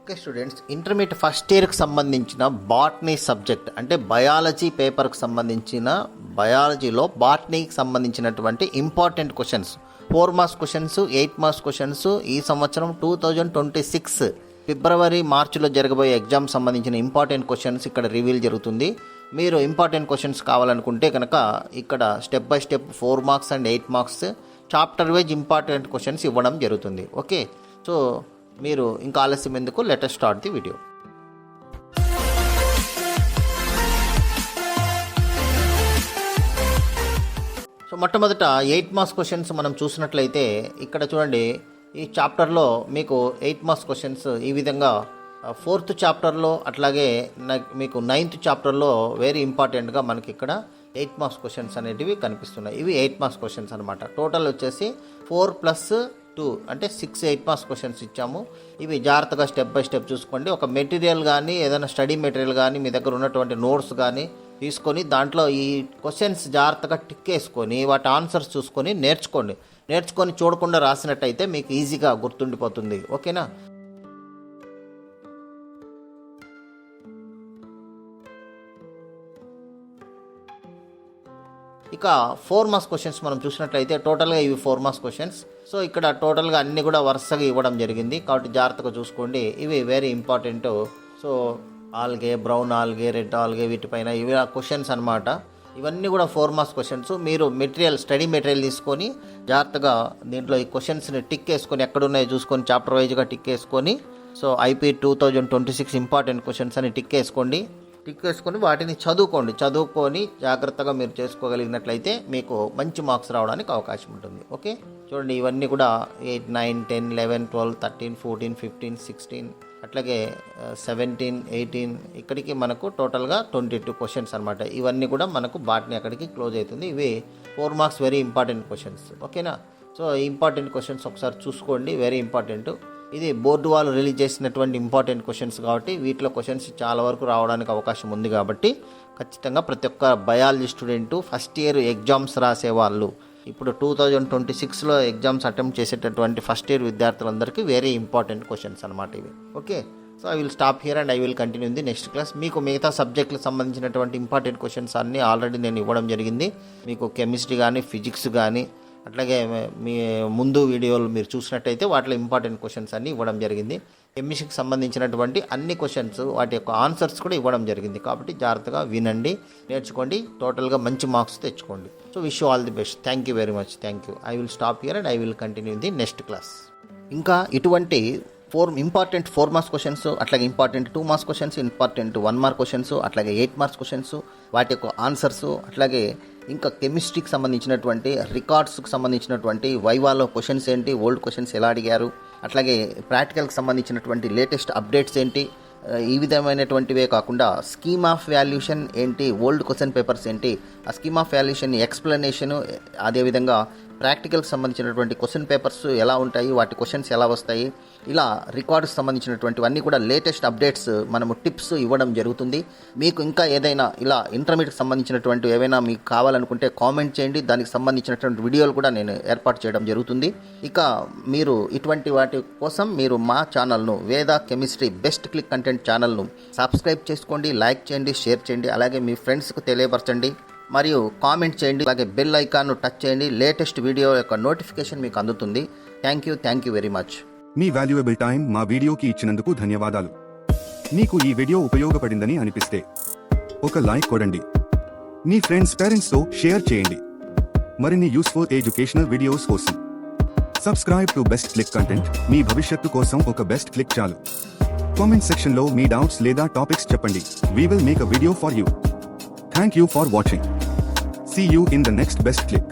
Okay students, intermediate first ఇయర్కి సంబంధించిన botany subject అంటే బయాలజీ పేపర్కి సంబంధించిన బయాలజీలో బాటనీకి సంబంధించినటువంటి important questions 4 marks questions 8 marks questions ఈ సంవత్సరం 2026 ఫిబ్రవరి మార్చిలో జరగబోయే ఎగ్జామ్ సంబంధించిన ఇంపార్టెంట్ క్వశ్చన్స్ ఇక్కడ రివీల్ జరుగుతుంది. మీరు ఇంపార్టెంట్ క్వశ్చన్స్ కావాలనుకుంటే కనుక ఇక్కడ step by step 4 marks and 8 marks chapter wise important questions ఇవ్వడం జరుగుతుంది. ఓకే, సో మీరు ఇంకా ఆలస్యం ఎందుకు, let us start the video. So మొట్టమొదట 8 మార్క్స్ క్వశ్చన్స్ మనం చూసినట్లయితే ఇక్కడ చూడండి, ఈ చాప్టర్లో మీకు 8 మార్క్స్ క్వశ్చన్స్ ఈ విధంగా 4th చాప్టర్లో అట్లాగే మీకు 9th చాప్టర్లో వెరీ ఇంపార్టెంట్గా మనకి ఇక్కడ 8 మార్క్స్ క్వశ్చన్స్ అనేటివి కనిపిస్తున్నాయి. ఇవి 8 మార్క్స్ క్వశ్చన్స్ అనమాట. టోటల్ వచ్చేసి 4+2 అంటే 6 8 మార్క్స్ క్వశ్చన్స్ ఇచ్చాము. ఇవి జాగ్రత్తగా స్టెప్ బై స్టెప్ చూసుకోండి. ఒక మెటీరియల్ కానీ ఏదైనా స్టడీ మెటీరియల్ కానీ మీ దగ్గర ఉన్నటువంటి నోట్స్ కానీ తీసుకొని దాంట్లో ఈ క్వశ్చన్స్ జాగ్రత్తగా టిక్ వేసుకొని వాటి ఆన్సర్స్ చూసుకొని నేర్చుకొని చూడకుండా రాసినట్టయితే మీకు ఈజీగా గుర్తుండిపోతుంది. ఓకేనా? ఇక 4 మార్క్స్ క్వశ్చన్స్ మనం చూసినట్లయితే టోటల్గా ఇవి 4 మార్క్స్ క్వశ్చన్స్. సో ఇక్కడ టోటల్గా అన్నీ కూడా వరుసగా ఇవ్వడం జరిగింది కాబట్టి జాగ్రత్తగా చూసుకోండి. ఇవి very important. So algae, brown algae, red algae వీటిపైన ఇవి క్వశ్చన్స్ అనమాట. ఇవన్నీ కూడా 4 మార్క్స్ క్వశ్చన్స్. మీరు స్టడీ మెటీరియల్ తీసుకొని జాగ్రత్తగా దీంట్లో ఈ క్వశ్చన్స్ని టిక్ వేసుకొని ఎక్కడున్నాయో చూసుకొని చాప్టర్ వైజ్గా టిక్ వేసుకొని సో ఐపీ 2026 ఇంపార్టెంట్ క్వశ్చన్స్ అని టిక్ వేసుకొని వాటిని చదువుకొని జాగ్రత్తగా మీరు చేసుకోగలిగినట్లయితే మీకు మంచి మార్క్స్ రావడానికి అవకాశం ఉంటుంది. ఓకే, చూడండి ఇవన్నీ కూడా 8, 9, 10, 11, 12, 13, 14, 15, 16 అట్లాగే 17, 18 ఇక్కడికి మనకు టోటల్గా 22 క్వశ్చన్స్ అనమాట. ఇవన్నీ కూడా మనకు బాటనీ అక్కడికి క్లోజ్ అవుతుంది. ఇవి 4 మార్క్స్ వెరీ ఇంపార్టెంట్ క్వశ్చన్స్. ఓకేనా? సో ఇంపార్టెంట్ క్వశ్చన్స్ ఒకసారి చూసుకోండి, వెరీ ఇంపార్టెంట్. ఇది బోర్డు వాళ్ళు రిలీజ్ చేసినటువంటి ఇంపార్టెంట్ క్వశ్చన్స్ కాబట్టి వీటిలో క్వశ్చన్స్ చాలా వరకు రావడానికి అవకాశం ఉంది. కాబట్టి ఖచ్చితంగా ప్రతి ఒక్క biology student first year exams రాసేవాళ్ళు, ఇప్పుడు 2026లో ఎగ్జామ్స్ అటెంప్ట్ చేసేటటువంటి ఫస్ట్ ఇయర్ విద్యార్థులందరికీ వెరీ ఇంపార్టెంట్ క్వశ్చన్స్ అనమాట ఇవి. Okay, so I will stop here and I will continue in the next class. మీకు మిగతా సబ్జెక్టులకు సంబంధించినటువంటి ఇంపార్టెంట్ క్వశ్చన్స్ అన్నీ ఆల్రెడీ నేను ఇవ్వడం జరిగింది. మీకు కెమిస్ట్రీ కానీ ఫిజిక్స్ కానీ అట్లాగే మీ ముందు వీడియోలు మీరు చూసినట్టయితే వాటిలో ఇంపార్టెంట్ క్వశ్చన్స్ అన్నీ ఇవ్వడం జరిగింది. కెమిస్ట్రీకి సంబంధించినటువంటి అన్ని క్వశ్చన్స్ వాటి యొక్క ఆన్సర్స్ కూడా ఇవ్వడం జరిగింది. కాబట్టి జాగ్రత్తగా వినండి, నేర్చుకోండి, టోటల్గా మంచి మార్క్స్ తెచ్చుకోండి. So wish you all the best. Thank you very much. Thank you. I will stop here and I will continue the next class. ఇంకా ఇటువంటి 4 మార్క్స్ క్వశ్చన్స్ అట్లాగే important 2 marks questions, important 1 mark questions అట్లాగే 8 marks questions వాటి యొక్క answers అట్లాగే ఇంకా కెమిస్ట్రీకి సంబంధించినటువంటి రికార్డ్స్కి సంబంధించినటువంటి వైవాలో క్వశ్చన్స్ ఏంటి, ఓల్డ్ క్వశ్చన్స్ ఎలా అడిగారు, అట్లాగే ప్రాక్టికల్కి సంబంధించినటువంటి లేటెస్ట్ అప్డేట్స్ ఏంటి, ఈ విధమైనటువంటివే కాకుండా స్కీమ్ ఆఫ్ వాల్యుయేషన్ ఏంటి, ఓల్డ్ క్వశ్చన్ పేపర్స్ ఏంటి, ఆ స్కీమ్ ఆఫ్ వాల్యుయేషన్ ఎక్స్ప్లెనేషను, అదేవిధంగా ప్రాక్టికల్కి సంబంధించినటువంటి క్వశ్చన్ పేపర్స్ ఎలా ఉంటాయి, వాటి క్వశ్చన్స్ ఎలా వస్తాయి, ఇలా రికార్డ్స్ సంబంధించినటువంటివన్నీ కూడా లేటెస్ట్ అప్డేట్స్ మనము టిప్స్ ఇవ్వడం జరుగుతుంది. మీకు ఇంకా ఏదైనా ఇలా ఇంటర్మీడియట్కి సంబంధించినటువంటి ఏవైనా మీకు కావాలనుకుంటే కామెంట్ చేయండి, దానికి సంబంధించినటువంటి వీడియోలు కూడా నేను ఏర్పాటు చేయడం జరుగుతుంది. ఇక మీరు ఇటువంటి వాటి కోసం మీరు మా ఛానల్ను వేద కెమిస్ట్రీ బెస్ట్ క్లిక్ కంటెంట్ ఛానల్ను సబ్స్క్రైబ్ చేసుకోండి, లైక్ చేయండి, షేర్ చేయండి, అలాగే మీ ఫ్రెండ్స్కు తెలియపరచండి మరియు కామెంట్ చేయండి. అలాగే బెల్ ఐకాన్ను టచ్ చేయండి, లేటెస్ట్ వీడియో యొక్క నోటిఫికేషన్ మీకు అందుతుంది. Thank you very much. Me valuable time మా వీడియోకి ఇచ్చినందుకు ధన్యవాదాలు. మీకు ఈ వీడియో ఉపయోగపడిందని అనిపిస్తే ఒక లైక్ కొడండి, మీ ఫ్రెండ్స్ పేరెంట్స్తో షేర్ చేయండి. మరిన్ని యూస్ఫుల్ ఎడ్యుకేషనల్ వీడియోస్ కోసం subscribe to best click content. మీ భవిష్యత్తు కోసం ఒక బెస్ట్ క్లిక్ చాలు. కామెంట్ సెక్షన్లో మీ డౌట్స్ లేదా టాపిక్స్ చెప్పండి. We will make a video for you. Thank you for watching. See you in the next best click.